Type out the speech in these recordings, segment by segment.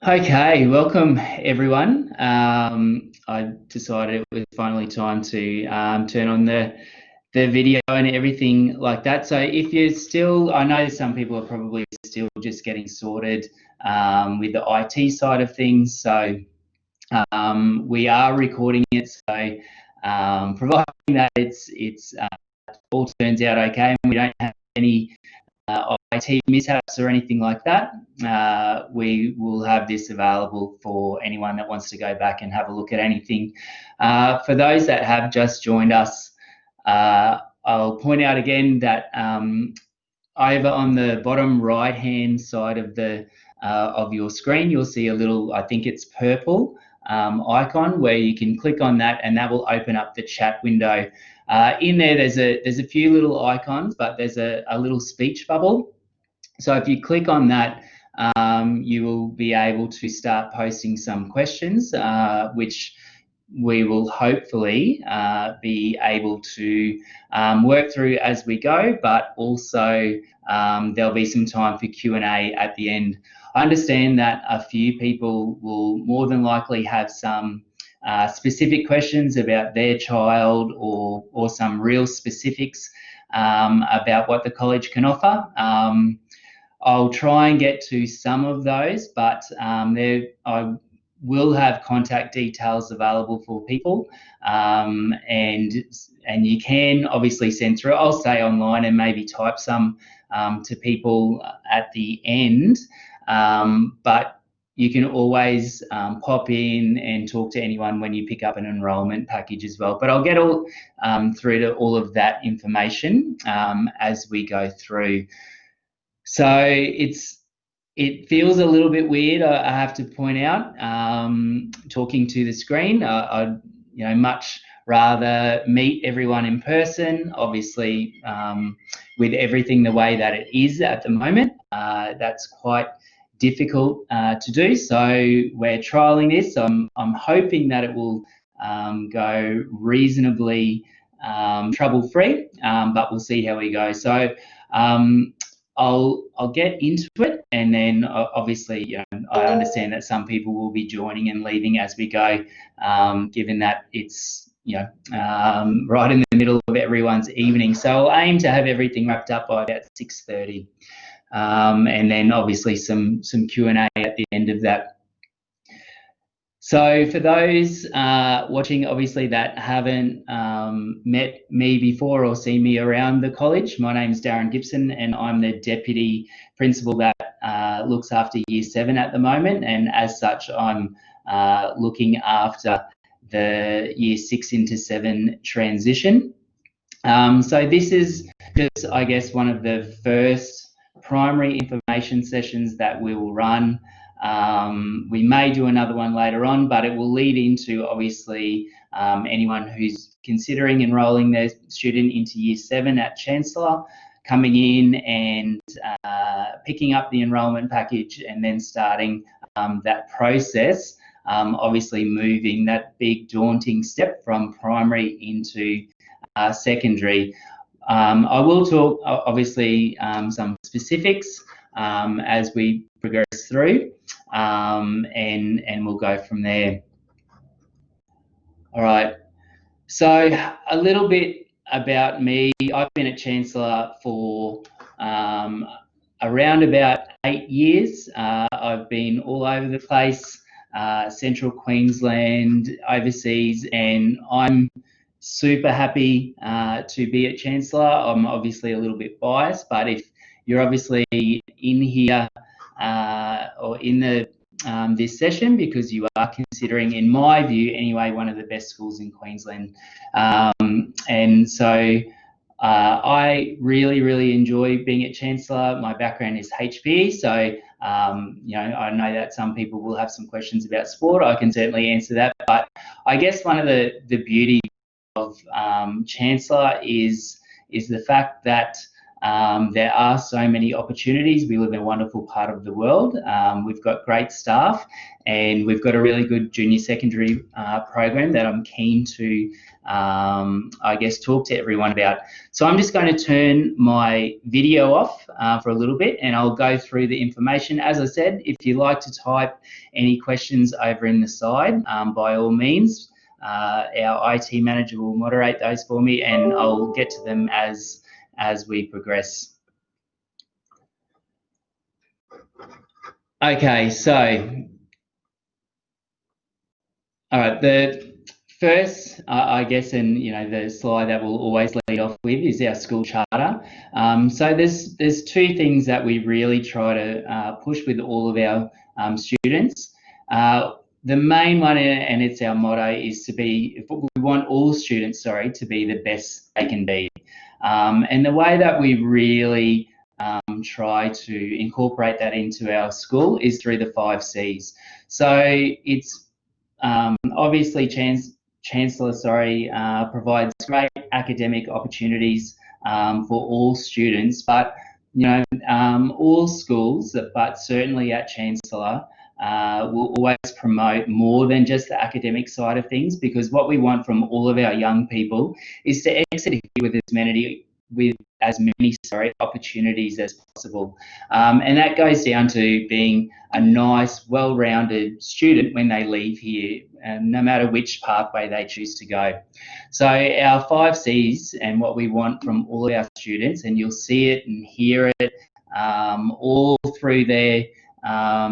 Okay, welcome everyone. I decided it was finally time to turn on the video and everything like that. So if you're still, I know some people are probably still just getting sorted with the IT side of things. So we are recording it. So providing that it's all turns out okay and we don't have any IT mishaps or anything like that, we will have this available for anyone that wants to go back and have a look at anything. For those that have just joined us, I'll point out again that over on the bottom right-hand side of your screen, you'll see a little, I think it's purple icon where you can click on that, and that will open up the chat window. In there, there's a few little icons, but there's a little speech bubble. So if you click on that, you will be able to start posting some questions, which we will hopefully be able to work through as we go, but also there'll be some time for Q&A at the end. I understand that a few people will more than likely have some specific questions about their child or some real specifics about what the college can offer. I'll try and get to some of those, but I will have contact details available for people, and you can obviously send through. I'll stay online and maybe type some to people at the end, but you can always pop in and talk to anyone when you pick up an enrolment package as well. But I'll get all through to all of that information as we go through. So it feels a little bit weird, I have to point out, talking to the screen. I'd much rather meet everyone in person, obviously, with everything the way that it is at the moment. That's quite difficult to do. So we're trialing this. I'm hoping that it will go reasonably trouble-free, but we'll see how we go. So I'll get into it, and then obviously I understand that some people will be joining and leaving as we go, given that it's right in the middle of everyone's evening. So I'll aim to have everything wrapped up by about 6:30, and then obviously some Q&A at the end of that. So for those watching, obviously, that haven't met me before or seen me around the college, my name is Darren Gibson, and I'm the Deputy Principal that looks after Year 7 at the moment, and as such, I'm looking after the Year 6 into 7 transition. So this is just, I guess, one of the first primary information sessions that we will run. We may do another one later on, but it will lead into, obviously, anyone who's considering enrolling their student into Year 7 at Chancellor, coming in and picking up the enrolment package and then starting that process, obviously moving that big daunting step from primary into secondary. I will talk, obviously, some specifics as we progress through, and we'll go from there. All right, so a little bit about me. I've been at Chancellor for around about 8 years. I've been all over the place, central Queensland, overseas, and I'm super happy to be at Chancellor. I'm obviously a little bit biased, but if you're obviously in here or in this session because you are considering, in my view anyway, one of the best schools in Queensland, and so I really enjoy being at Chancellor. My background is HPE, so I know that some people will have some questions about sport. I can certainly answer that, but I guess one of the beauty of Chancellor is the fact that There are so many opportunities. We live in a wonderful part of the world. We've got great staff, and we've got a really good junior secondary program that I'm keen to, I guess, talk to everyone about. So I'm just going to turn my video off for a little bit, and I'll go through the information. As I said, if you like to type any questions over in the side, by all means, our IT manager will moderate those for me, and I'll get to them as we progress. Okay, so, all right, the first, I guess, and the slide that we'll always lead off with is our school charter. So there's two things that we really try to push with all of our students. The main one, and it's our motto, is we want all students, to be the best they can be. And the way that we really try to incorporate that into our school is through the 5 C's. So it's obviously Chancellor provides great academic opportunities for all students, but all schools, but certainly at Chancellor, will always promote more than just the academic side of things, because what we want from all of our young people is to exit here with as many opportunities as possible, and that goes down to being a nice, well-rounded student when they leave here, no matter which pathway they choose to go. So our 5 C's, and what we want from all of our students, and you'll see it and hear it all through their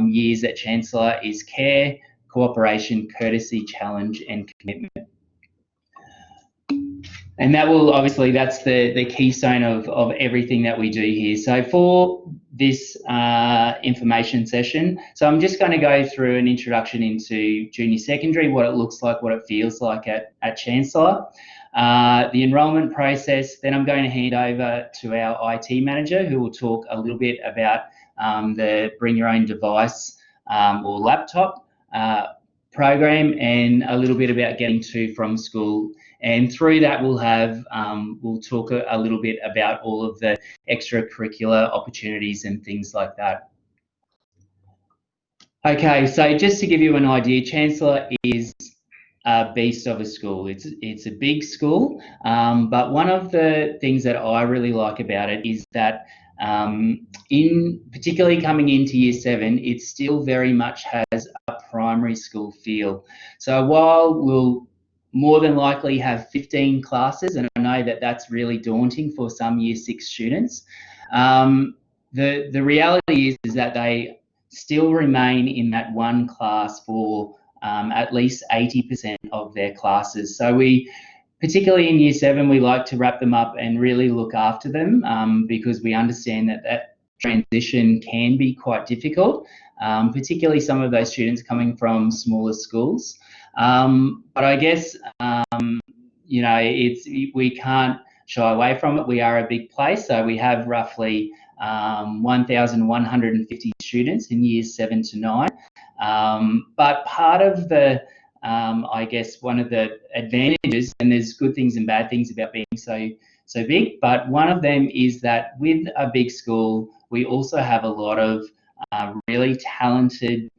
years at Chancellor, is care, cooperation, courtesy, challenge, and commitment. And that will, obviously, that's the keystone of everything that we do here. So for this information session, so I'm just going to go through an introduction into junior secondary, what it looks like, what it feels like at Chancellor, the enrolment process. Then I'm going to hand over to our IT manager, who will talk a little bit about the bring your own device or laptop program, and a little bit about getting to from school. And through that, we'll talk a little bit about all of the extracurricular opportunities and things like that. Okay, so just to give you an idea, Chancellor is a beast of a school. It's a big school, but one of the things that I really like about it is that particularly coming into year 7, it still very much has a primary school feel. So while we'll more than likely have 15 classes, and I know that that's really daunting for some year 6 students, the reality is that they still remain in that one class for at least 80% of their classes. So particularly in year 7, we like to wrap them up and really look after them, because we understand that transition can be quite difficult, particularly some of those students coming from smaller schools. But I guess, we can't shy away from it. We are a big place, so we have roughly 1,150 students in years 7 to 9. But part of the, I guess, one of the advantages, and there's good things and bad things about being so big, but one of them is that with a big school, we also have a lot of really talented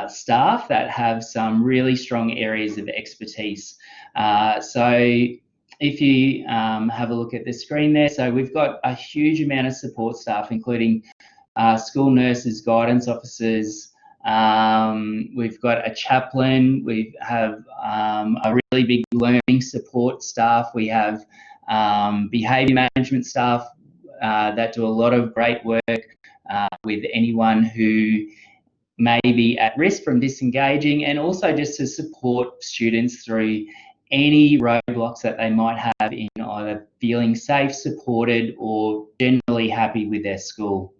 staff that have some really strong areas of expertise. So if you have a look at the screen there, so we've got a huge amount of support staff, including school nurses, guidance officers. We've got a chaplain. We have a really big learning support staff. We have behaviour management staff that do a lot of great work with anyone who may be at risk from disengaging, and also just to support students through any roadblocks that they might have in either feeling safe, supported, or generally happy with their school.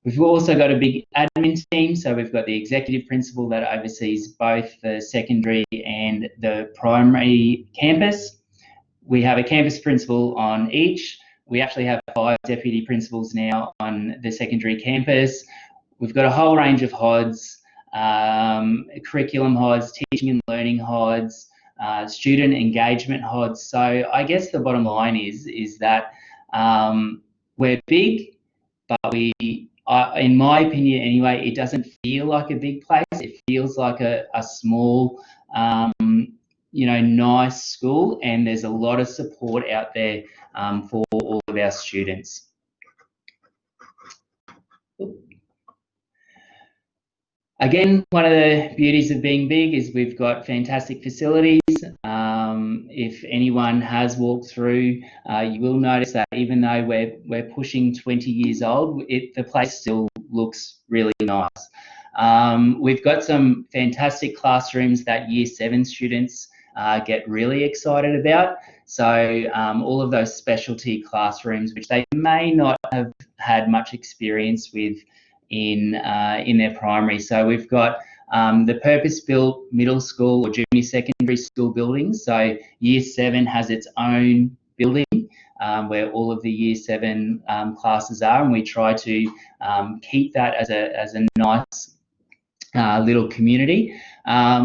We've also got a big admin team, so we've got the executive principal that oversees both the secondary and the primary campus. We have a campus principal on each. We actually have 5 deputy principals now on the secondary campus. We've got a whole range of HODs, curriculum HODs, teaching and learning HODs, student engagement HODs. So I guess the bottom line is that we're big, but in my opinion anyway, it doesn't feel like a big place. It feels like a small, nice school, and there's a lot of support out there for all of our students. Again, one of the beauties of being big is we've got fantastic facilities. If anyone has walked through, you will notice that even though we're pushing 20 years old, the place still looks really nice. We've got some fantastic classrooms that Year 7 students get really excited about. So all of those specialty classrooms, which they may not have had much experience with in their primary. So we've got the purpose-built middle school or junior secondary school buildings. So Year 7 has its own building where all of the Year 7 classes are, and we try to keep that as a nice little community.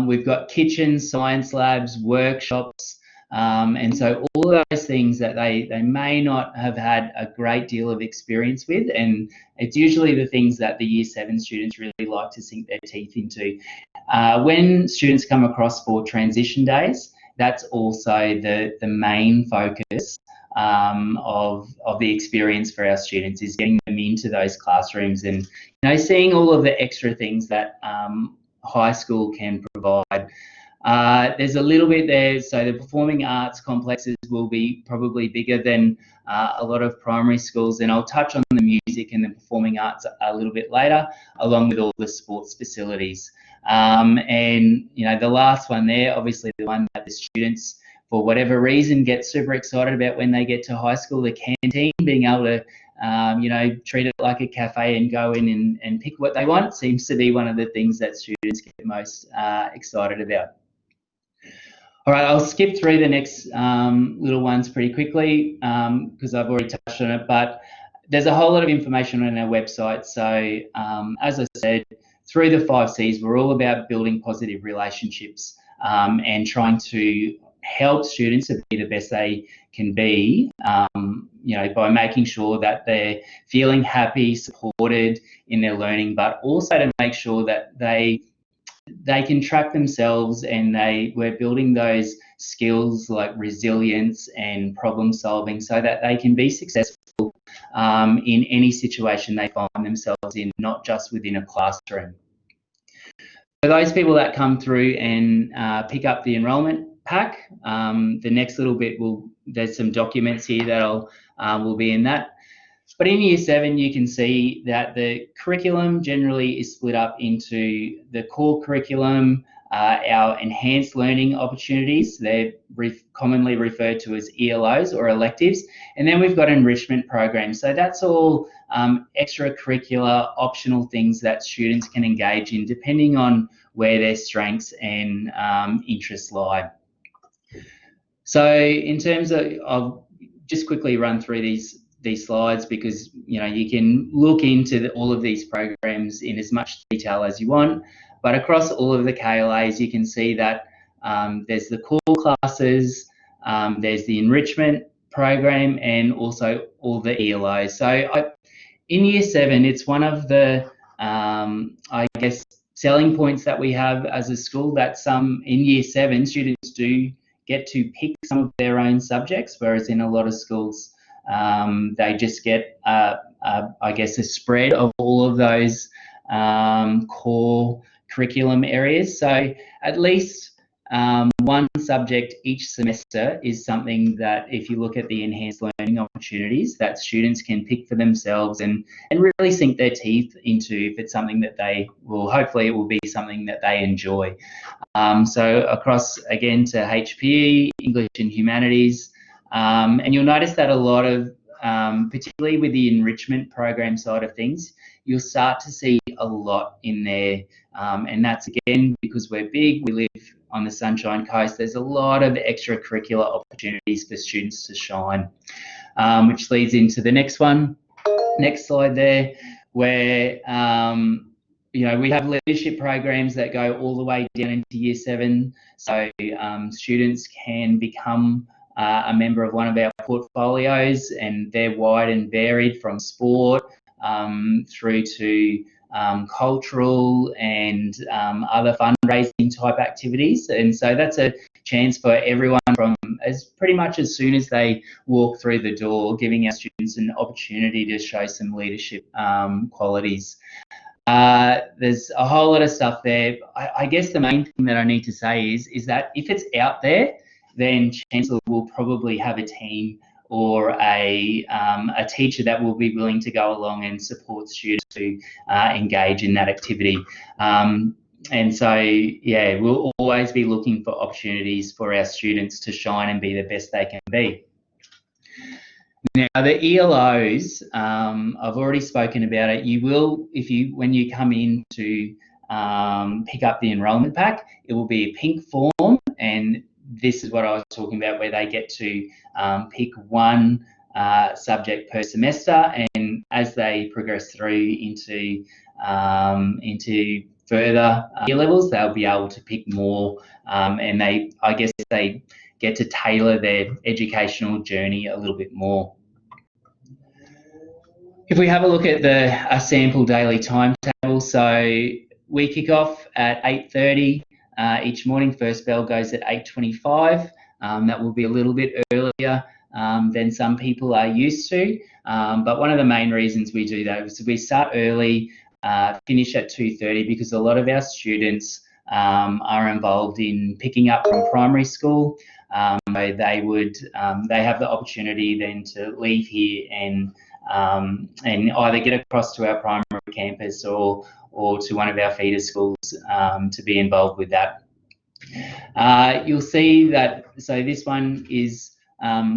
We've got kitchens, science labs, workshops, and so all of those things that they may not have had a great deal of experience with, and it's usually the things that the Year 7 students really like to sink their teeth into. When students come across for transition days, that's also the main focus of the experience for our students, is getting them into those classrooms and seeing all of the extra things that high school can provide. There's a little bit there, so the performing arts complexes will be probably bigger than a lot of primary schools, and I'll touch on the music and the performing arts a little bit later, along with all the sports facilities. And the last one there, obviously the one that the students, for whatever reason, get super excited about when they get to high school, the canteen, being able to treat it like a cafe and go in and pick what they want, seems to be one of the things that students get most excited about. All right, I'll skip through the next little ones pretty quickly because I've already touched on it, but there's a whole lot of information on our website. So as I said, through the 5 Cs, we're all about building positive relationships and trying to help students to be the best they can be, by making sure that they're feeling happy, supported in their learning, but also to make sure that they can track themselves, and we're building those skills like resilience and problem solving so that they can be successful in any situation they find themselves in, not just within a classroom. For those people that come through and pick up the enrolment pack, the next little bit there's some documents here that will be in that. But in Year 7, you can see that the curriculum generally is split up into the core curriculum, our enhanced learning opportunities. They're commonly referred to as ELOs or electives. And then we've got enrichment programs. So that's all extracurricular, optional things that students can engage in depending on where their strengths and interests lie. So in terms of, I'll just quickly run through these slides because you can look into all of these programs in as much detail as you want, but across all of the KLAs you can see that there's the core classes, there's the enrichment program, and also all the ELOs. So in Year 7, it's one of the I guess selling points that we have as a school, that in Year 7 students do get to pick some of their own subjects, whereas in a lot of schools they just get, I guess, a spread of all of those core curriculum areas. So at least one subject each semester is something that, if you look at the enhanced learning opportunities, that students can pick for themselves and really sink their teeth into, if it's something that hopefully it will be something that they enjoy. So across, again, to HPE, English and Humanities, and you'll notice that a lot of, particularly with the enrichment program side of things, you'll start to see a lot in there. And that's, again, because we're big, we live on the Sunshine Coast, there's a lot of extracurricular opportunities for students to shine, which leads into the next one. Next slide there, where we have leadership programs that go all the way down into Year 7. So students can become a member of one of our portfolios, and they're wide and varied, from sport through to cultural and other fundraising type activities. And so that's a chance for everyone, from pretty much as soon as they walk through the door, giving our students an opportunity to show some leadership qualities. There's a whole lot of stuff there. I guess the main thing that I need to say is that if it's out there, then Chancellor will probably have a team or a teacher that will be willing to go along and support students to engage in that activity. And so, yeah, we'll always be looking for opportunities for our students to shine and be the best they can be. Now, the ELOs, I've already spoken about it. You will, when you come in to pick up the enrolment pack, it will be a pink form, and this is what I was talking about, where they get to pick one subject per semester, and as they progress through into further year levels, they'll be able to pick more, and I guess they get to tailor their educational journey a little bit more. If we have a look at a sample daily timetable, so we kick off at 8:30 each morning. First bell goes at 8:25. That will be a little bit earlier than some people are used to, but one of the main reasons we do that is we start early, finish at 2:30, because a lot of our students are involved in picking up from primary school. They have the opportunity then to leave here and either get across to our primary campus or to one of our feeder schools to be involved with that. You'll see that, so this one is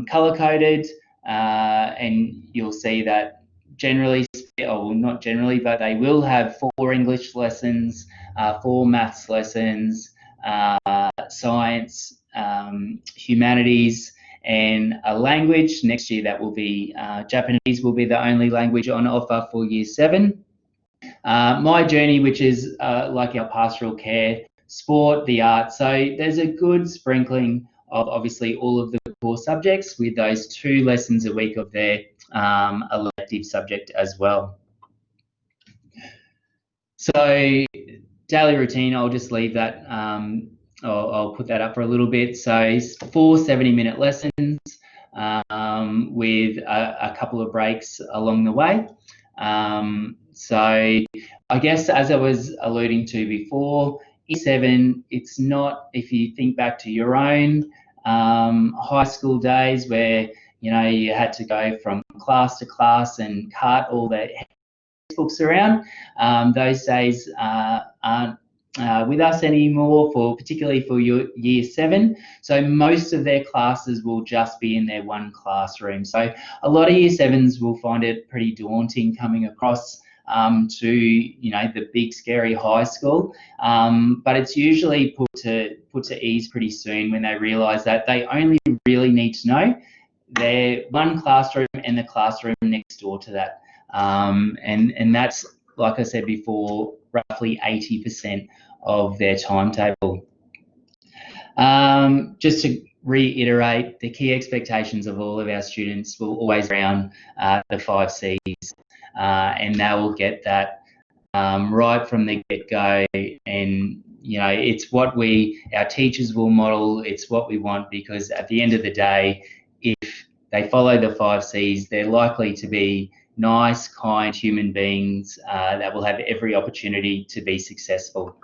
color coded, and you'll see that generally, or not generally, but they will have 4 English lessons, 4 maths lessons, science, humanities, and a language. Next year that will be Japanese will be the only language on offer for Year 7. My journey, which is like our pastoral care, sport, the arts. So there's a good sprinkling of obviously all of the core subjects, with those 2 lessons a week of their elective subject as well. So daily routine, I'll just leave that. I'll put that up for a little bit. So 4 70-minute lessons with a couple of breaks along the way. So I guess, as I was alluding to before, Year 7, it's not, if you think back to your own high school days where, you had to go from class to class and cart all the books around. Those days aren't with us anymore, particularly for your Year 7. So most of their classes will just be in their one classroom. So a lot of Year 7s will find it pretty daunting coming across to the big scary high school, but it's usually put to ease pretty soon when they realise that they only really need to know their one classroom and the classroom next door to that, and that's, like I said before, roughly 80% of their timetable. Just to reiterate, the key expectations of all of our students will always be around the 5 Cs, and they will get that right from the get-go. And it's what our teachers will model. It's what we want, because at the end of the day, if they follow the 5 Cs, they're likely to be nice, kind human beings that will have every opportunity to be successful.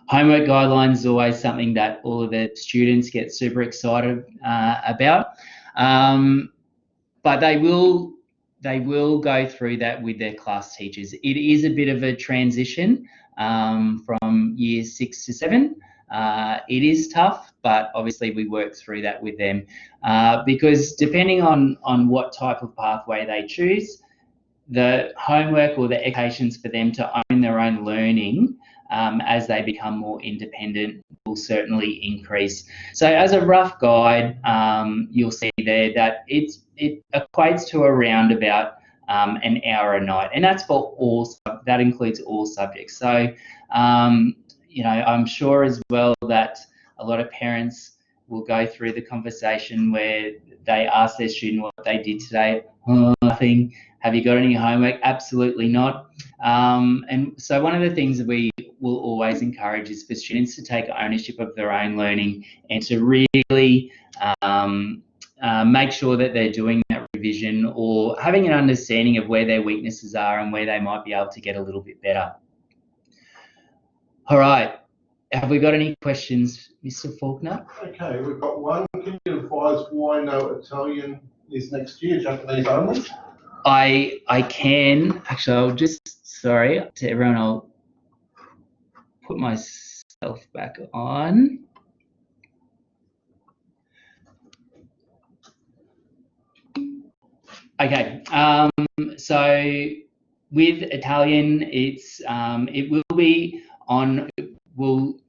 Homework guidelines is always something that all of the students get super excited about, but they will go through that with their class teachers. It is a bit of a transition from Year 6 to 7. It is tough, but obviously we work through that with them, because depending on what type of pathway they choose, the homework or the expectations for them to own their own learning as they become more independent will certainly increase. So as a rough guide, you'll see there that it equates to around about an hour a night, and that's for that includes all subjects. So I'm sure as well that a lot of parents will go through the conversation where they ask their student what they did today. Oh, nothing. Have you got any homework? Absolutely not. And so one of the things that we will always encourage is for students to take ownership of their own learning and to really make sure that they're doing that revision or having an understanding of where their weaknesses are and where they might be able to get a little bit better. All right. Have we got any questions, Mr. Faulkner? Okay, we've got one. Can you advise why no Italian is next year, Japanese only? I can. Actually, I'll just, sorry to everyone, I'll put myself back on. Okay, so with Italian, it will be on, will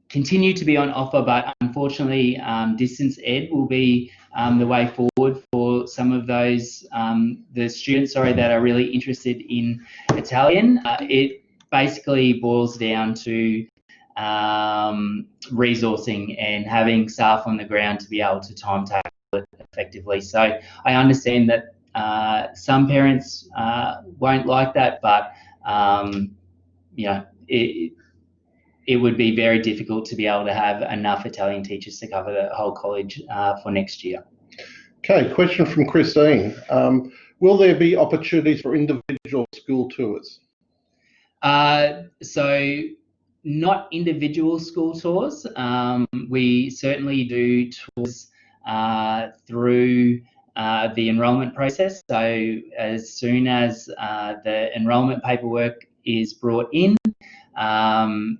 continue to be on offer, but unfortunately, distance ed will be the way forward for some of those the students, that are really interested in Italian. It basically boils down to resourcing and having staff on the ground to be able to timetable it effectively. So I understand that some parents won't like that, but you know, it would be very difficult to be able to have enough Italian teachers to cover the whole college for next year. Okay, question from Christine. Will there be opportunities for individual school tours? So not individual school tours. We certainly do tours through the enrolment process. So as soon as the enrolment paperwork is brought in,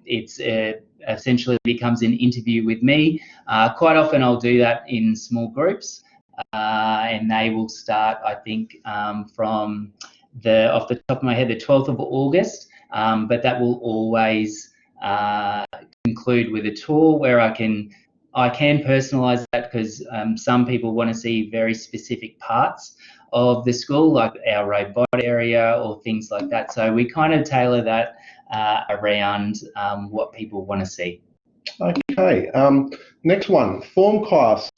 it's essentially becomes an interview with me. Quite often I'll do that in small groups, and they will start, I think, from off the top of my head, the 12th of August, but that will always conclude with a tour where I can personalise that, because some people want to see very specific parts of the school, like our robot area or things like that. So we kind of tailor that around what people want to see. Okay, next one, form class.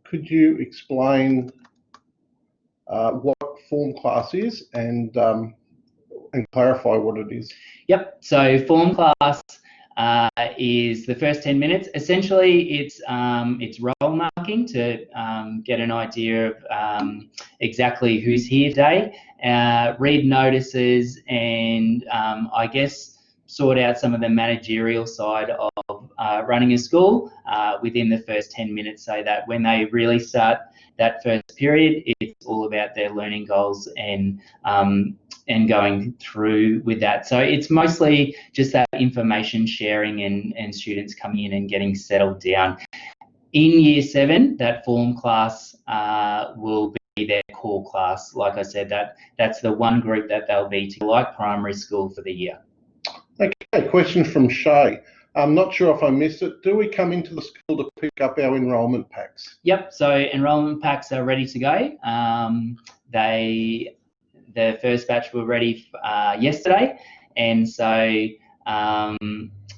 Could you explain what form class is and clarify what it is? Yep, so form class is the first 10 minutes. Essentially, it's role marking to get an idea of exactly who's here today, read notices, and I guess sort out some of the managerial side of running a school within the first 10 minutes, so that when they really start that first period, it's all about their learning goals and going through with that. So it's mostly just that information sharing and students coming in and getting settled down. In year 7, that form class will be their core class. Like I said, that's the one group that they'll be to, like primary school, for the year. Okay, question from Shay. I'm not sure if I missed it. Do we come into the school to pick up our enrolment packs? Yep, so enrolment packs are ready to go. The first batch were ready yesterday, and so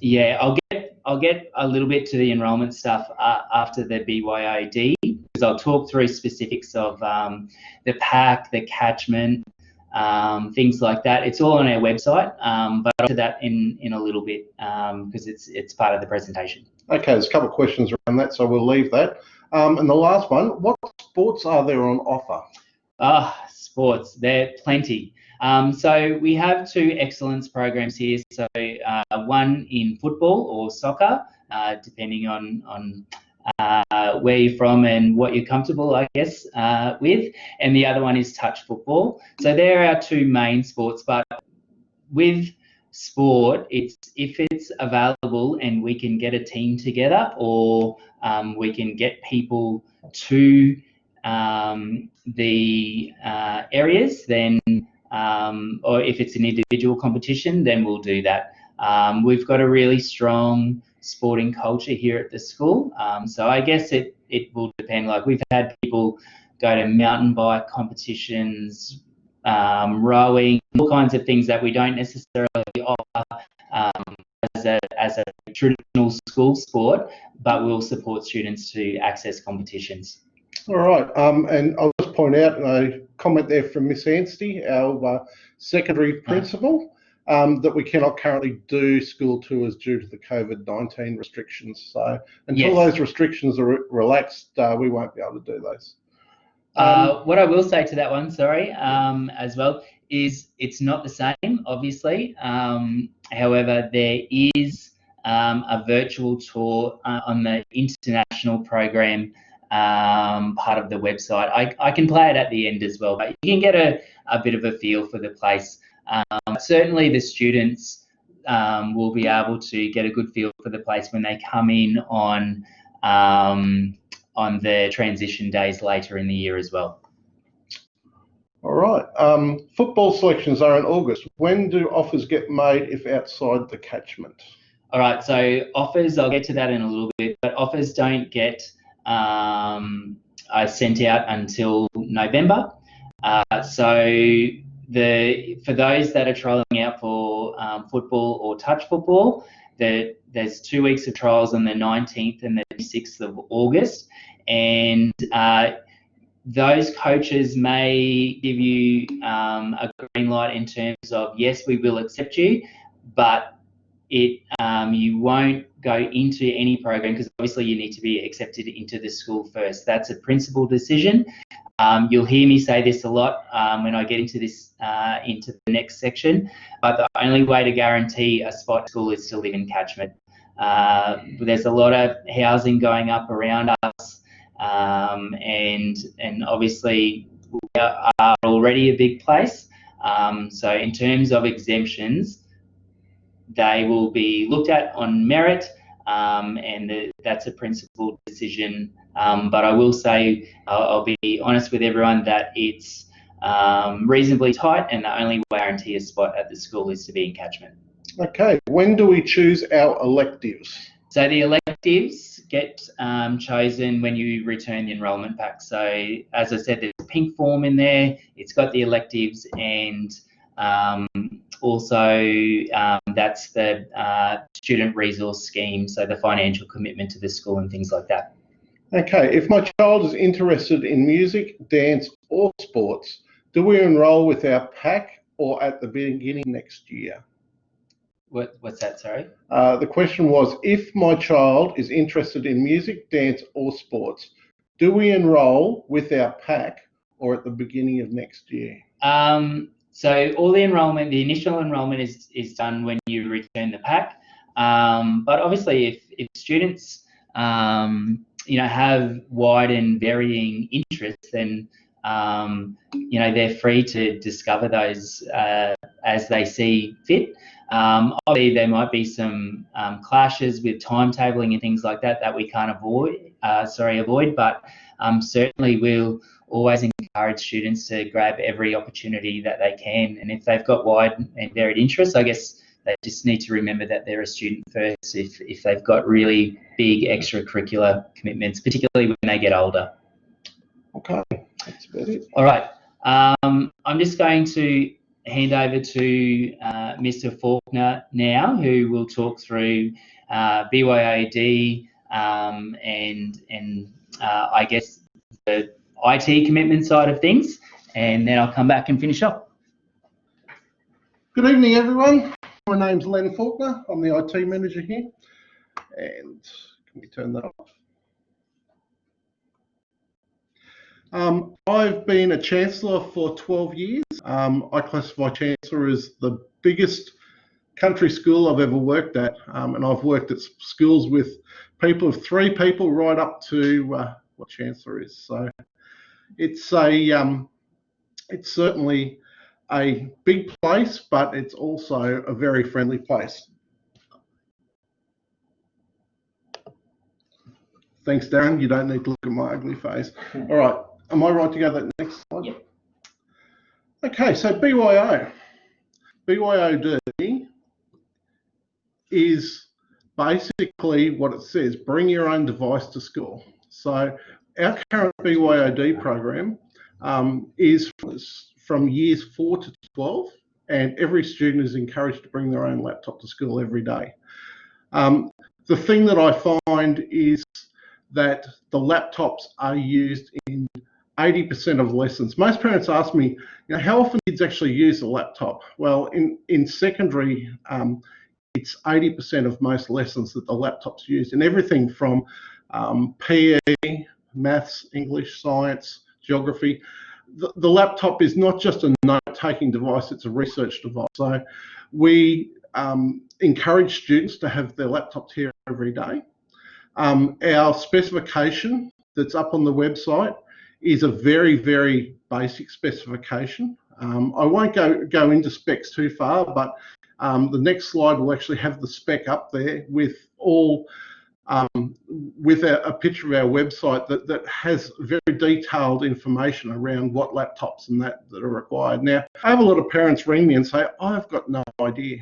yeah, I'll get a little bit to the enrolment stuff after the BYOD, because I'll talk through specifics of the pack, the catchment, things like that. It's all on our website, but I'll do that in a little bit because it's part of the presentation. Okay, there's a couple of questions around that, so we'll leave that. And the last one, what sports are there on offer? Sports, there are plenty. So we have 2 excellence programs here. So one in football or soccer, depending on where you're from and what you're comfortable, I guess, with. And the other one is touch football. So they're our 2 main sports. But with sport, if it's available and we can get a team together, or we can get people to the areas, then or if it's an individual competition, then we'll do that. We've got a really strong sporting culture here at the school, so I guess it will depend. Like, we've had people go to mountain bike competitions, rowing, all kinds of things that we don't necessarily offer as a traditional school sport, but will support students to access competitions. All right, and I'll just point out a comment there from Miss Anstey, our secondary principal, that we cannot currently do school tours due to the COVID-19 restrictions. So until those restrictions are relaxed, we won't be able to do those. What I will say to that one, as well, is it's not the same, obviously. However, there is a virtual tour on the international program part of the website. I can play it at the end as well, but you can get a bit of a feel for the place. Certainly the students will be able to get a good feel for the place when they come in on the transition days later in the year as well. All right. Football selections are in August. When do offers get made if outside the catchment? All right. So offers, I'll get to that in a little bit, but offers don't get sent out until November. So for those that are trialling out for football or touch football, there's 2 weeks of trials on the 19th and the 6th of August, and those coaches may give you a green light in terms of, yes, we will accept you, but you won't go into any program because obviously you need to be accepted into the school first. That's a principal decision. You'll hear me say this a lot when I get into this into the next section, but the only way to guarantee a spot at school is to live in catchment. There's a lot of housing going up around us, and obviously we are already a big place. So in terms of exemptions, they will be looked at on merit, and that's a principal decision. But I will say, I'll be honest with everyone that it's reasonably tight, and the only guarantee a spot at the school is to be in catchment. Okay, when do we choose our electives? So the electives get chosen when you return the enrolment pack. So as I said, there's a pink form in there. It's got the electives, and also that's the student resource scheme, so the financial commitment to the school and things like that. Okay, if my child is interested in music, dance or sports, do we enrol with our pack or at the beginning next year? What's that, sorry? The question was, if my child is interested in music, dance or sports, do we enrol with our pack or at the beginning of next year? So all the enrolment, the initial enrolment is done when you return the pack. But obviously if students have wide and varying interests, then they're free to discover those as they see fit. Obviously there might be some clashes with timetabling and things like that we can't avoid, but certainly we'll always encourage students to grab every opportunity that they can, and if they've got wide and varied interests, I guess they just need to remember that they're a student first if they've got really big extracurricular commitments, particularly when they get older. Okay, that's about it. All right, I'm just going to hand over to Mr. Faulkner now, who will talk through BYOD and I guess the IT commitment side of things, and then I'll come back and finish up. Good evening, everyone. My name's Len Faulkner. I'm the IT manager here. And can we turn that off? I've been a Chancellor for 12 years. I classify Chancellor as the biggest country school I've ever worked at, and I've worked at schools with people of 3 people right up to what Chancellor is. So it's certainly a big place, but it's also a very friendly place. Thanks, Darren. You don't need to look at my ugly face. All right. Am I right to go to that next slide? Yep. Okay, so BYO. BYOD is basically what it says, bring your own device to school. So our current BYOD program is from years 4 to 12, and every student is encouraged to bring their own laptop to school every day. The thing that I find is that the laptops are used in 80% of lessons. Most parents ask me, how often kids actually use a laptop? Well, in secondary, it's 80% of most lessons that the laptop's used in everything from PE, maths, English, science, geography. The laptop is not just a note-taking device, it's a research device. So we encourage students to have their laptops here every day. Our specification that's up on the website is a very, very basic specification. I won't go into specs too far, but the next slide will actually have the spec up there with all with a picture of our website that has very detailed information around what laptops and that are required. Now, I have a lot of parents ring me and say, I've got no idea.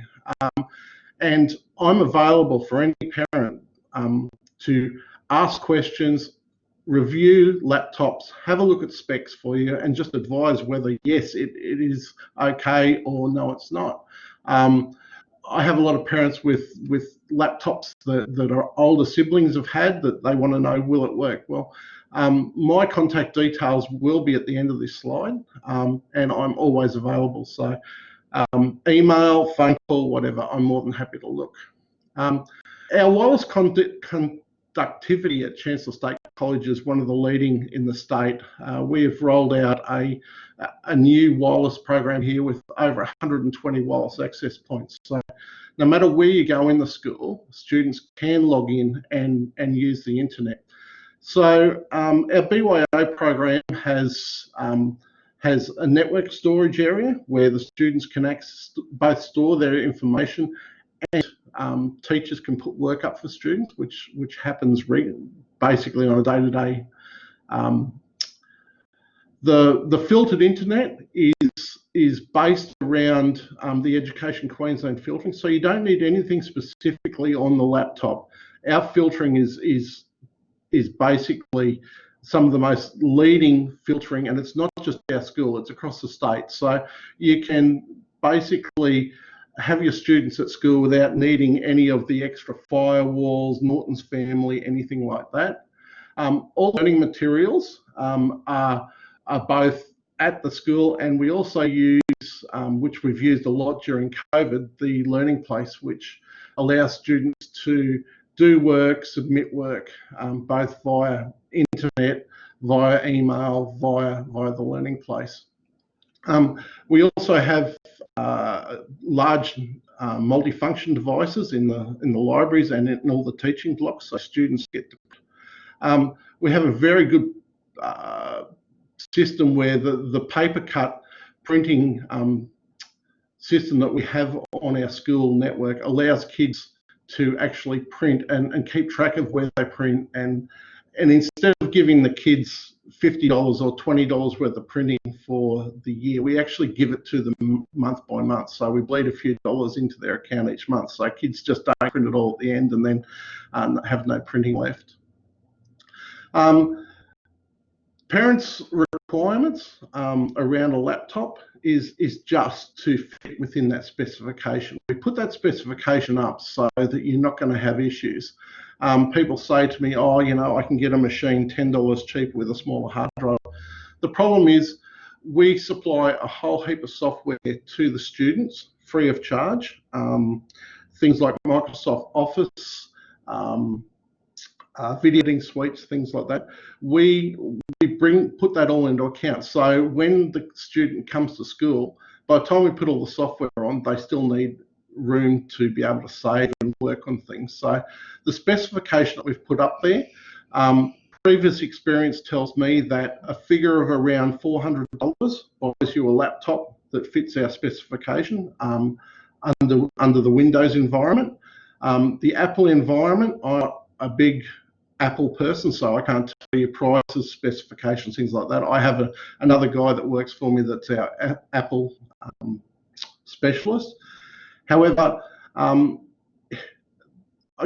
And I'm available for any parent to ask questions, review laptops, have a look at specs for you, and just advise whether, yes, it is okay or no, it's not. I have a lot of parents with laptops that are older siblings have had that they want to know, will it work? Well, my contact details will be at the end of this slide, and I'm always available. So email, phone call, whatever, I'm more than happy to look. Our wireless conductivity at Chancellor State College is one of the leading in the state. We have rolled out a new wireless program here with over 120 wireless access points. So no matter where you go in the school, students can log in and use the internet. So our BYO program has a network storage area where the students can both store their information and teachers can put work up for students, which happens basically on a day-to-day. The filtered internet is based around the Education Queensland filtering, so you don't need anything specifically on the laptop. Our filtering is basically some of the most leading filtering, and it's not just our school, it's across the state. So you can basically have your students at school without needing any of the extra firewalls, Norton's family, anything like that. All learning materials are both at the school, and we also use, which we've used a lot during COVID, the Learning Place, which allows students to do work, submit work, both via internet, via email, via the Learning Place. We also have large multifunction devices in the libraries and in all the teaching blocks, so students get to. We have a very good system where the paper cut printing system that we have on our school network allows kids to actually print and keep track of where they print, and instead of giving the kids $50 or $20 worth of printing for the year, we actually give it to them month by month. So we bleed a few dollars into their account each month, so kids just don't print it all at the end and then have no printing left. Parents' requirements around a laptop is just to fit within that specification. We put that specification up so that you're not going to have issues. People say to me, I can get a machine $10 cheaper with a smaller hard drive. The problem is we supply a whole heap of software to the students free of charge. Things like Microsoft Office, video editing suites, things like that. We put that all into account. So when the student comes to school, by the time we put all the software on, they still need room to be able to save and work on things. So the specification that we've put up there, previous experience tells me that a figure of around $400 buys you a laptop that fits our specification under the Windows environment. The Apple environment, I'm a big Apple person, so I can't tell you prices, specifications, things like that. I have another guy that works for me that's our Apple specialist. However, I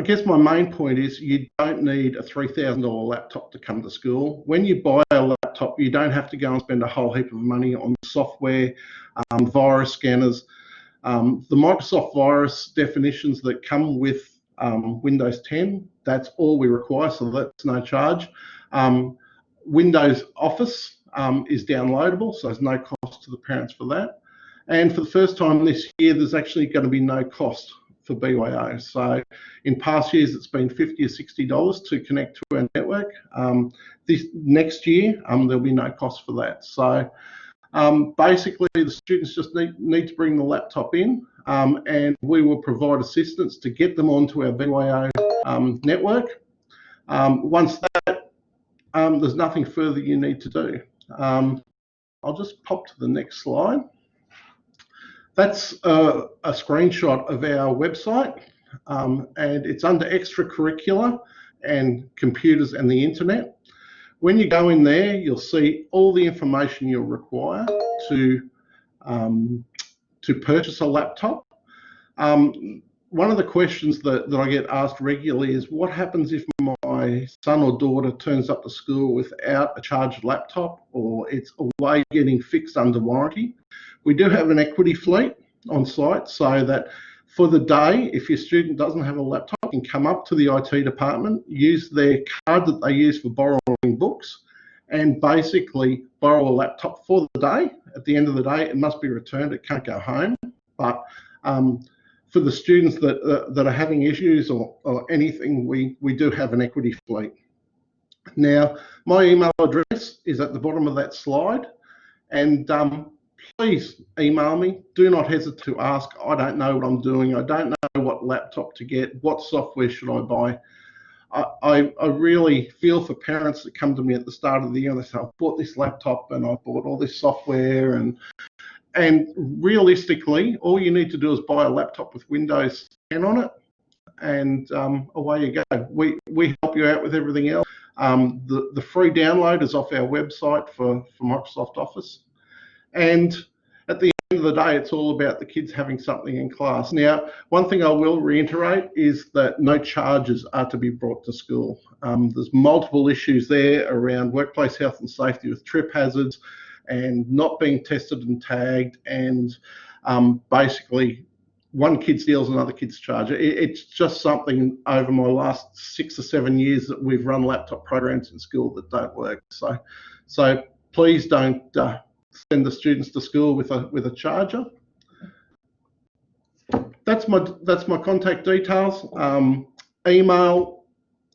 guess my main point is you don't need a $3,000 laptop to come to school. When you buy a laptop, you don't have to go and spend a whole heap of money on software, virus scanners. The Microsoft virus definitions that come with Windows 10, that's all we require, so that's no charge. Windows Office is downloadable, so there's no cost to the parents for that. And for the first time this year, there's actually going to be no cost for BYO. So in past years, it's been $50 or $60 to connect to our network. This next year, there'll be no cost for that. So basically, the students just need to bring the laptop in, and we will provide assistance to get them onto our BYO network. Once that, there's nothing further you need to do. I'll just pop to the next slide. That's a screenshot of our website, and it's under extracurricular and computers and the internet. When you go in there, you'll see all the information you'll require to purchase a laptop. One of the questions that I get asked regularly is, what happens if my son or daughter turns up to school without a charged laptop, or it's away getting fixed under warranty? We do have an equity fleet on site, so that for the day, if your student doesn't have a laptop, you can come up to the IT department, use their card that they use for borrowing books, and basically borrow a laptop for the day. At the end of the day, it must be returned. It can't go home. But for the students that are having issues or anything, we do have an equity fleet. Now, my email address is at the bottom of that slide, and please email me. Do not hesitate to ask. I don't know what I'm doing. I don't know what laptop to get. What software should I buy? I really feel for parents that come to me at the start of the year and they say, I bought this laptop and I bought all this software, and realistically, all you need to do is buy a laptop with Windows 10 on it, and away you go. We help you out with everything else. The free download is off our website for Microsoft Office. And at the end of the day, it's all about the kids having something in class. Now, one thing I will reiterate is that no charges are to be brought to school. There's multiple issues there around workplace health and safety with trip hazards and not being tested and tagged, and basically one kid steals another kid's charger. It's just something over my last 6 or 7 years that we've run laptop programs in school that don't work. So please don't send the students to school with a charger. That's my contact details. Email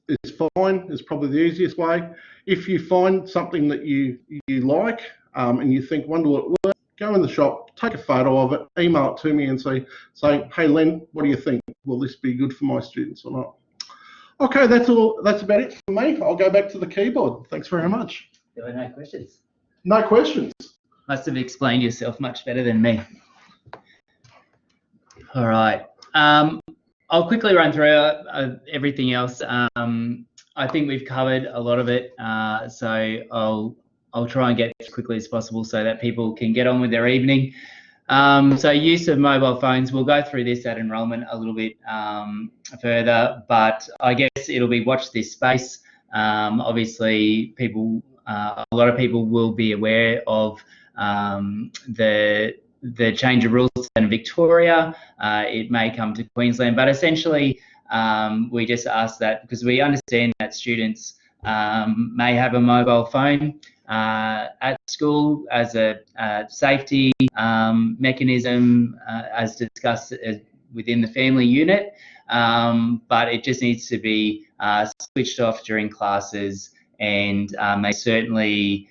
is fine. Is probably the easiest way. If you find something that you like and you think, wonder what works, go in the shop, take a photo of it, email it to me, and say, hey Len, what do you think? Will this be good for my students or not? Okay, that's all. That's about it for me. I'll go back to the keyboard. Thanks very much. There were no questions. No questions. Must have explained yourself much better than me. All right. I'll quickly run through everything else. I think we've covered a lot of it, so I'll try and get as quickly as possible so that people can get on with their evening. So use of mobile phones, we'll go through this at enrolment a little bit further, but I guess it'll be watch this space. Obviously, a lot of people will be aware of the change of rules in Victoria. It may come to Queensland, but essentially we just ask that because we understand that students may have a mobile phone at school as a safety mechanism as discussed within the family unit, but it just needs to be switched off during classes, and they certainly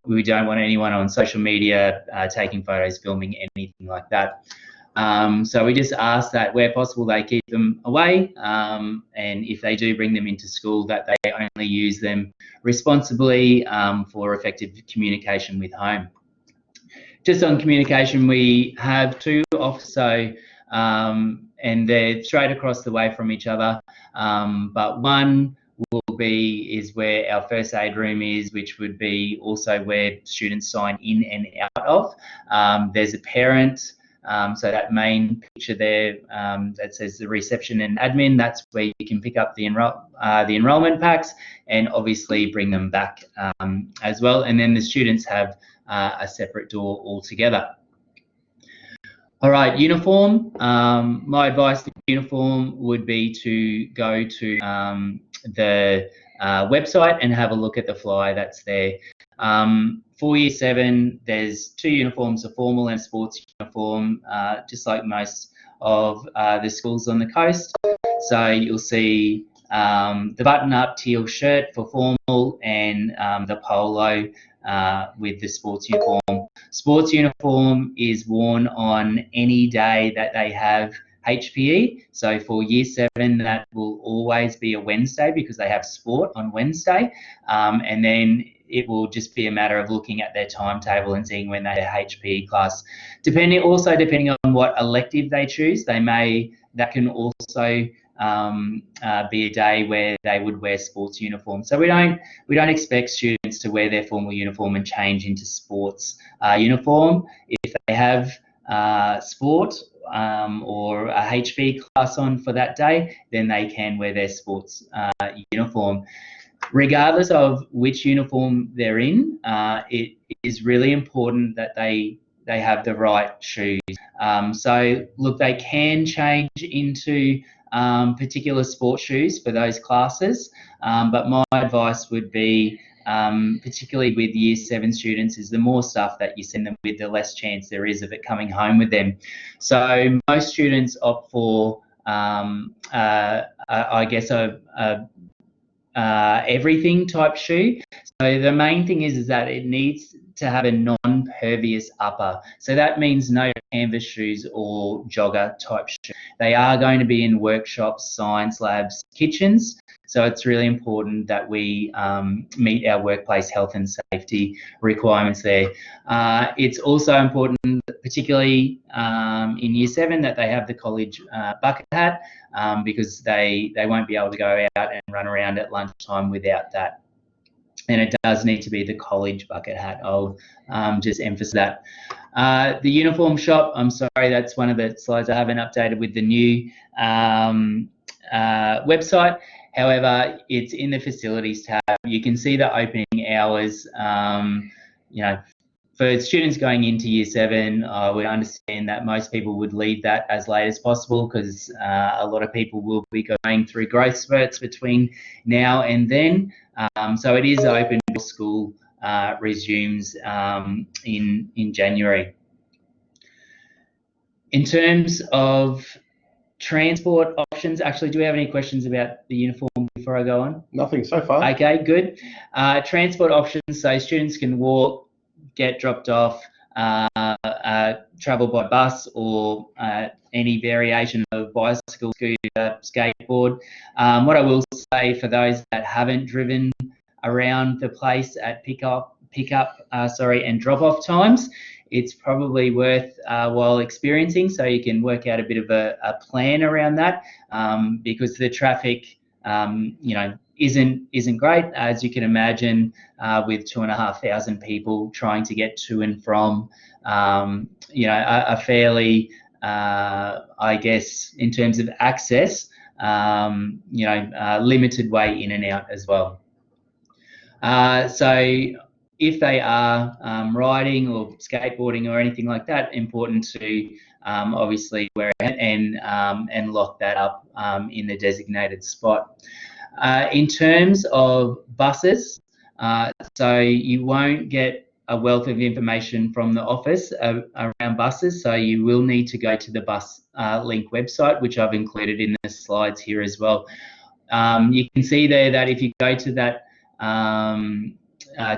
we don't want anyone on social media taking photos, filming, anything like that. So we just ask that where possible they keep them away, and if they do bring them into school, that they only use them responsibly for effective communication with home. Just on communication, we have 2 off, so and they're straight across the way from each other, but one is where our first aid room is, which would be also where students sign in and out of. There's a parent, so that main picture there that says the reception and admin, that's where you can pick up the enrolment packs and obviously bring them back as well. And then the students have a separate door altogether. All right, uniform. My advice for uniform would be to go to the website and have a look at the flyer that's there. For Year 7, there's 2 uniforms, a formal and a sports uniform, just like most of the schools on the coast. So you'll see the button-up teal shirt for formal and the polo with the sports uniform. Sports uniform is worn on any day that they have HPE. So for Year 7, that will always be a Wednesday because they have sport on Wednesday. And then it will just be a matter of looking at their timetable and seeing when they have HPE class. Depending on what elective they choose, that can also be a day where they would wear sports uniform. So we don't expect students to wear their formal uniform and change into sports uniform. If they have sport or a HB class on for that day, then they can wear their sports uniform. Regardless of which uniform they're in, it is really important that they have the right shoes. So look, they can change into particular sports shoes for those classes, but my advice would be, particularly with Year 7 students, is the more stuff that you send them with, the less chance there is of it coming home with them. So most students opt for, I guess, a everything type shoe. So the main thing is that it needs to have a non-pervious upper. So that means no canvas shoes or jogger type shoes. They are going to be in workshops, science labs, kitchens. So it's really important that we meet our workplace health and safety requirements there. It's also important, particularly in Year 7, that they have the college bucket hat, because they won't be able to go out and run around at lunchtime without that. And it does need to be the college bucket hat. I'll just emphasize that. The uniform shop, I'm sorry, that's one of the slides I haven't updated with the new website. However, it's in the facilities tab. You can see the opening hours. For students going into Year 7, I would understand that most people would leave that as late as possible because a lot of people will be going through growth spurts between now and then. So it is open till school resumes in January. In terms of transport options, actually, do we have any questions about the uniform before I go on? Nothing so far. Okay, good. Transport options, so students can walk, get dropped off, travel by bus or any variation of bicycle, scooter, skateboard. What I will say for those that haven't driven around the place at pickup and drop-off times, it's probably worth while experiencing, so you can work out a bit of a plan around that, because the traffic, isn't great, as you can imagine, with 2,500 people trying to get to and from, a fairly, I guess, in terms of access, limited way in and out as well. So if they are riding or skateboarding or anything like that, important to obviously wear it and lock that up in the designated spot. In terms of buses, so you won't get a wealth of information from the office around buses, so you will need to go to the bus link website, which I've included in the slides here as well. You can see there that if you go to that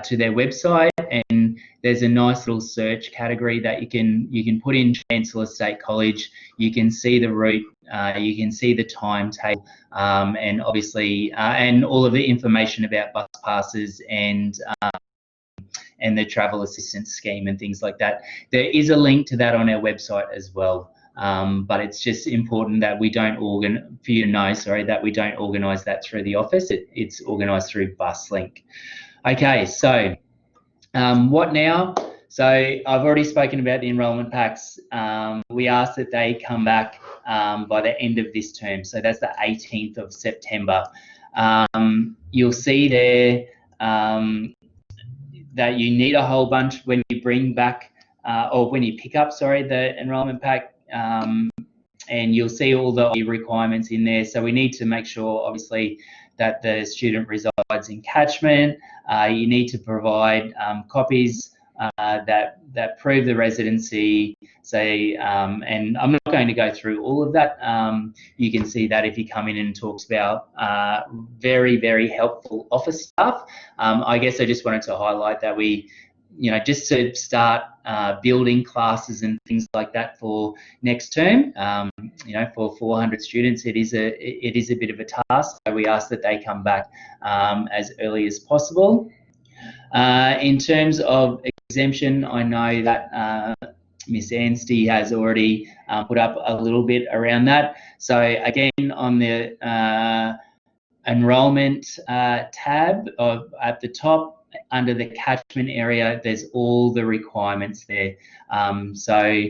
to their website, and there's a nice little search category that you can put in Chancellor State College. You can see the route, you can see the timetable, and obviously and all of the information about bus passes and the travel assistance scheme and things like that. There is a link to that on our website as well. But it's just important that we don't that we don't organise that through the office. It's organised through BusLink. Okay, so what now? So I've already spoken about the enrolment packs. We ask that they come back by the end of this term, so that's the 18th of September. You'll see there that you need a whole bunch when you bring back, or when you pick up, the enrolment pack. and you'll see all the requirements in there. So we need to make sure, obviously, that the student resides in catchment. You need to provide copies that prove the residency. Say, and I'm not going to go through all of that. You can see that if you come in and talks about very, very helpful office staff. I guess I just wanted to highlight that we, just to start building classes and things like that for next term. For 400 students, it is a bit of a task. So we ask that they come back as early as possible. In terms of exemption, I know that Miss Anstey has already put up a little bit around that. So again, on the enrolment tab at the top, under the catchment area, there's all the requirements there. So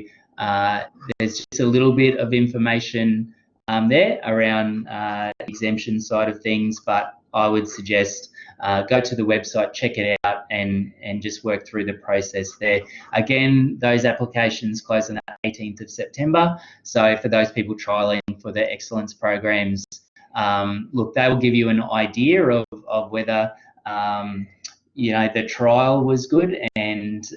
there's just a little bit of information there around the exemption side of things, but I would suggest go to the website, check it out, and just work through the process there. Again, those applications close on the 18th of September. So for those people trialling for the excellence programs, look, they will give you an idea of whether the trial was good, and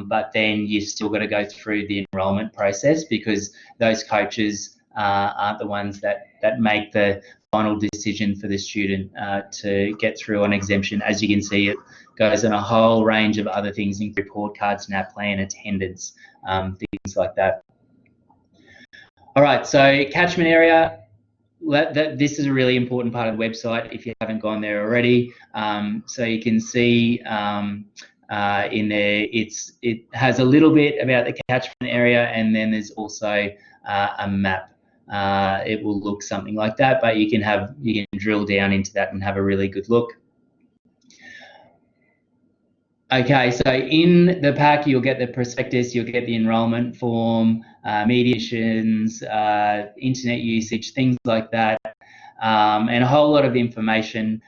but then you've still got to go through the enrolment process, because those coaches aren't the ones that make the final decision for the student to get through on exemption. As you can see, it goes on a whole range of other things, including report cards, NAP plan, attendance, things like that. All right, so catchment area. This is a really important part of the website if you haven't gone there already. So you can see in there, it has a little bit about the catchment area, and then there's also a map. It will look something like that, but you can drill down into that and have a really good look. Okay, so in the pack, you'll get the prospectus, you'll get the enrolment form, mediations, internet usage, things like that, and a whole lot of information.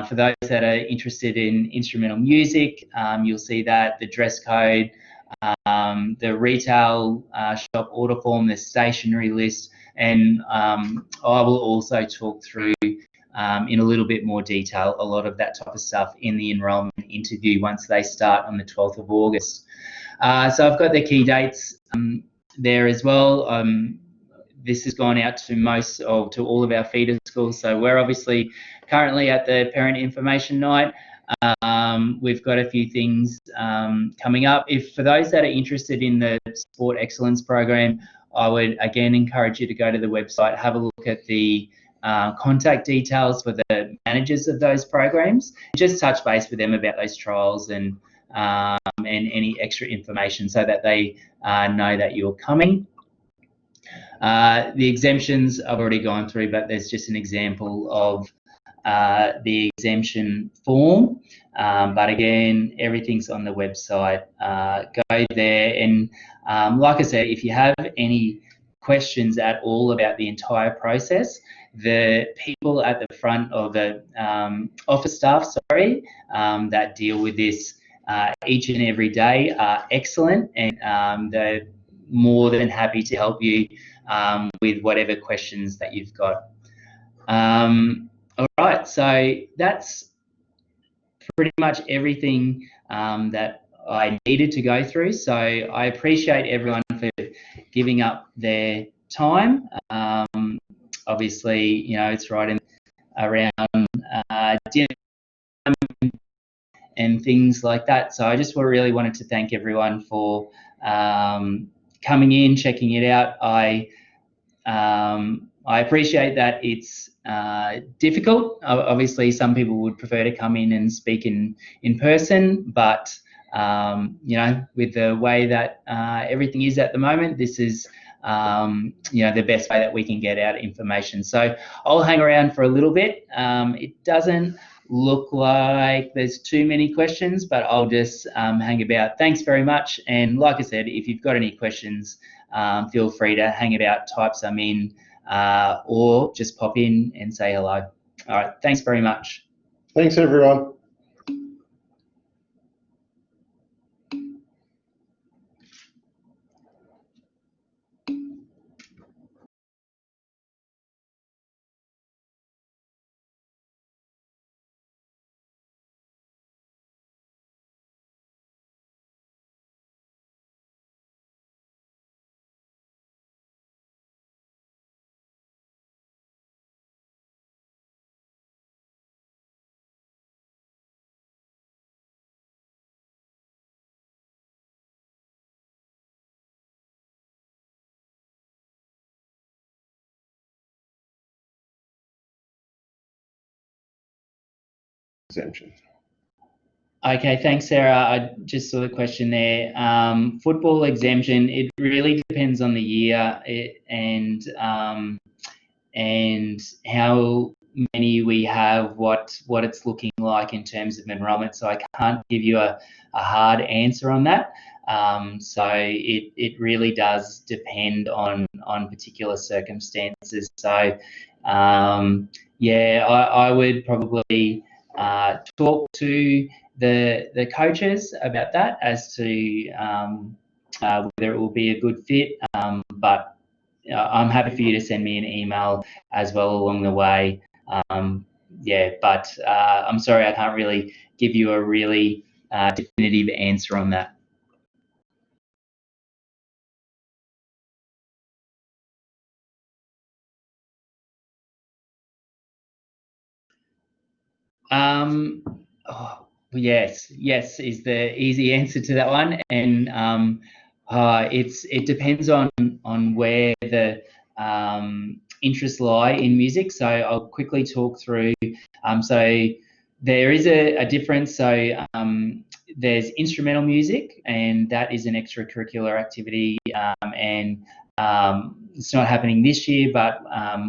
For those that are interested in instrumental music, you'll see that, the dress code, the retail shop order form, the stationery list, and I will also talk through in a little bit more detail a lot of that type of stuff in the enrolment interview once they start on the 12th of August. So I've got the key dates there as well. This has gone out to all of our feeder schools. So we're obviously currently at the parent information night. We've got a few things coming up. For those that are interested in the Sport Excellence program, I would again encourage you to go to the website, have a look at the contact details for the managers of those programs. Just touch base with them about those trials and any extra information so that they know that you're coming. The exemptions I've already gone through, but there's just an example of the exemption form. But again, everything's on the website. Go there, and like I said, if you have any questions at all about the entire process, the people at the front of the office staff, that deal with this each and every day are excellent, and they're more than happy to help you with whatever questions that you've got. All right, so that's pretty much everything that I needed to go through. So I appreciate everyone for giving up their time. Obviously, it's right in around dinner time and things like that. So I just really wanted to thank everyone for coming in, checking it out. I appreciate that it's difficult. Obviously, some people would prefer to come in and speak in person, but with the way that everything is at the moment, this is the best way that we can get out information. So I'll hang around for a little bit. It doesn't look like there's too many questions, but I'll just hang about. Thanks very much. And like I said, if you've got any questions, feel free to hang about, type some in, or just pop in and say hello. All right, thanks very much. Thanks, everyone. exemption? Okay, thanks, Sarah. I just saw the question there. Football exemption, it really depends on the year and how many we have, what it's looking like in terms of enrolment. So I can't give you a hard answer on that. So it really does depend on particular circumstances. So yeah, I would probably talk to the coaches about that as to whether it will be a good fit. But I'm happy for you to send me an email as well along the way. Yeah, but I'm sorry I can't really give you a really definitive answer on that. Oh, yes is the easy answer to that one, and it depends on where the interests lie in music. So I'll quickly talk through. So there is a difference. So there's instrumental music, and that is an extracurricular activity, and it's not happening this year, but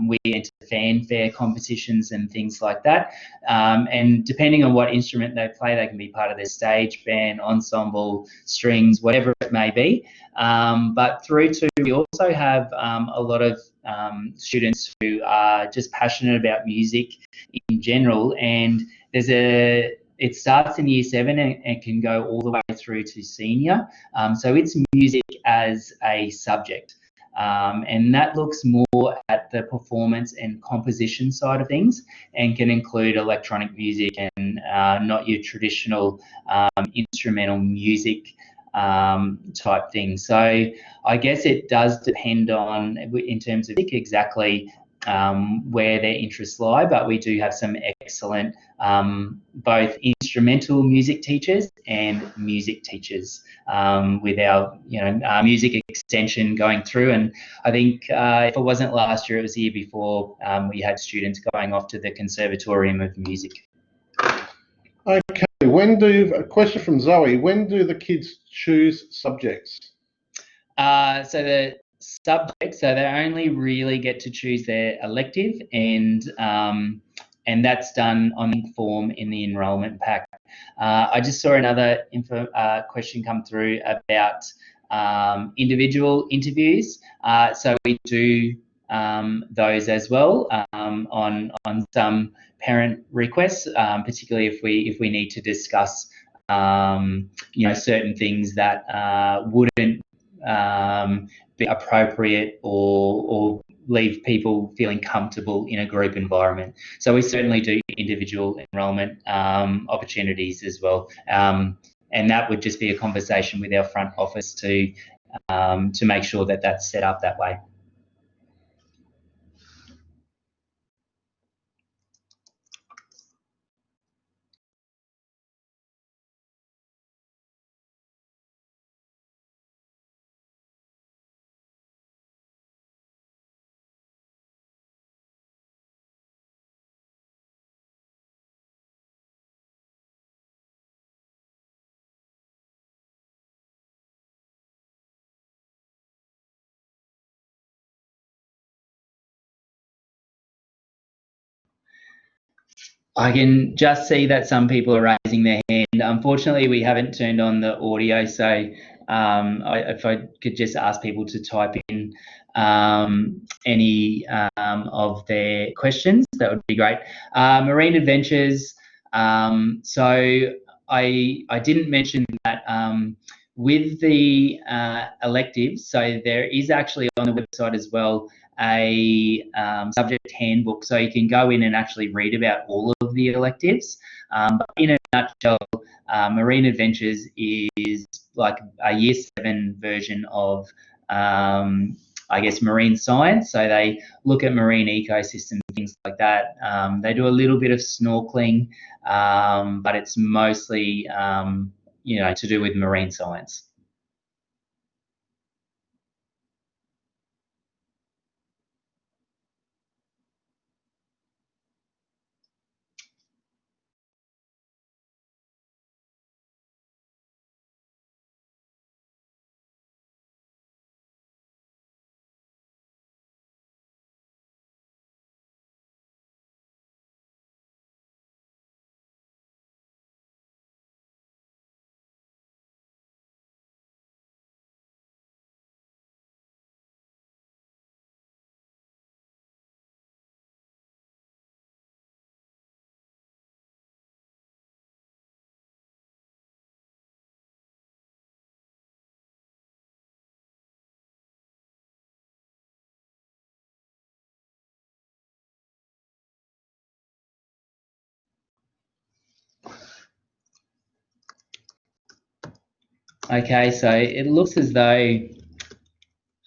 we enter fanfare competitions and things like that. And depending on what instrument they play, they can be part of their stage band, ensemble, strings, whatever it may be. But through to, we also have a lot of students who are just passionate about music in general, and it starts in year 7 and can go all the way through to senior. So it's music as a subject. And that looks more at the performance and composition side of things, and can include electronic music and not your traditional instrumental music type thing. So I guess it does depend on, in terms of exactly where their interests lie, but we do have some excellent both instrumental music teachers and music teachers with our music extension going through. And I think if it wasn't last year, it was the year before, we had students going off to the Conservatorium of Music. Okay, a question from Zoe, when do the kids choose subjects? So the subjects, so they only really get to choose their elective, and that's done on the form in the enrolment pack. I just saw another question come through about individual interviews. So we do those as well on some parent requests, particularly if we need to discuss certain things that wouldn't be appropriate or leave people feeling comfortable in a group environment. So we certainly do individual enrolment opportunities as well. And that would just be a conversation with our front office to make sure that that's set up that way. I can just see that some people are raising their hand. Unfortunately, we haven't turned on the audio, so if I could just ask people to type in any of their questions, that would be great. Marine Adventures. So I didn't mention that with the electives, so there is actually on the website as well a subject handbook, so you can go in and actually read about all of the electives. But in a nutshell, Marine Adventures is like a year 7 version of I guess marine science. So they look at marine ecosystems, things like that. They do a little bit of snorkeling, but it's mostly to do with marine science. Okay, so it looks as though,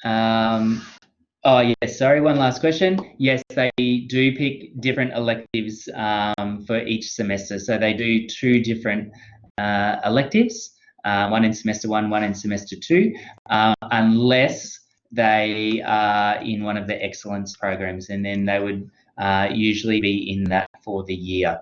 oh yes, sorry, one last question. Yes, they do pick different electives for each semester. So they do 2 different electives, one in semester 1, one in semester 2, unless they are in one of the excellence programs, and then they would usually be in that for the year.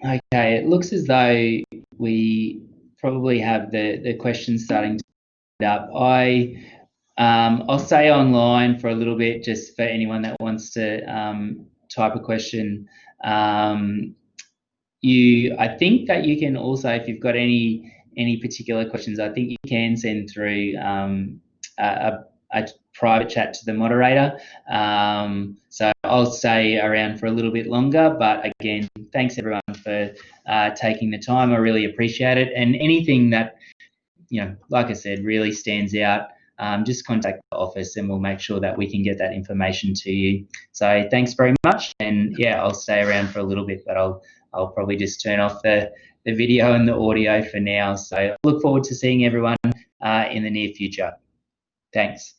Okay, it looks as though we probably have the questions starting to get up. I'll stay online for a little bit just for anyone that wants to type a question. I think that you can also, if you've got any particular questions, I think you can send through a private chat to the moderator. So I'll stay around for a little bit longer, but again, thanks everyone for taking the time. I really appreciate it. And anything that, like I said, really stands out, just contact the office and we'll make sure that we can get that information to you. So thanks very much. And yeah, I'll stay around for a little bit, but I'll probably just turn off the video and the audio for now. So I look forward to seeing everyone in the near future. Thanks.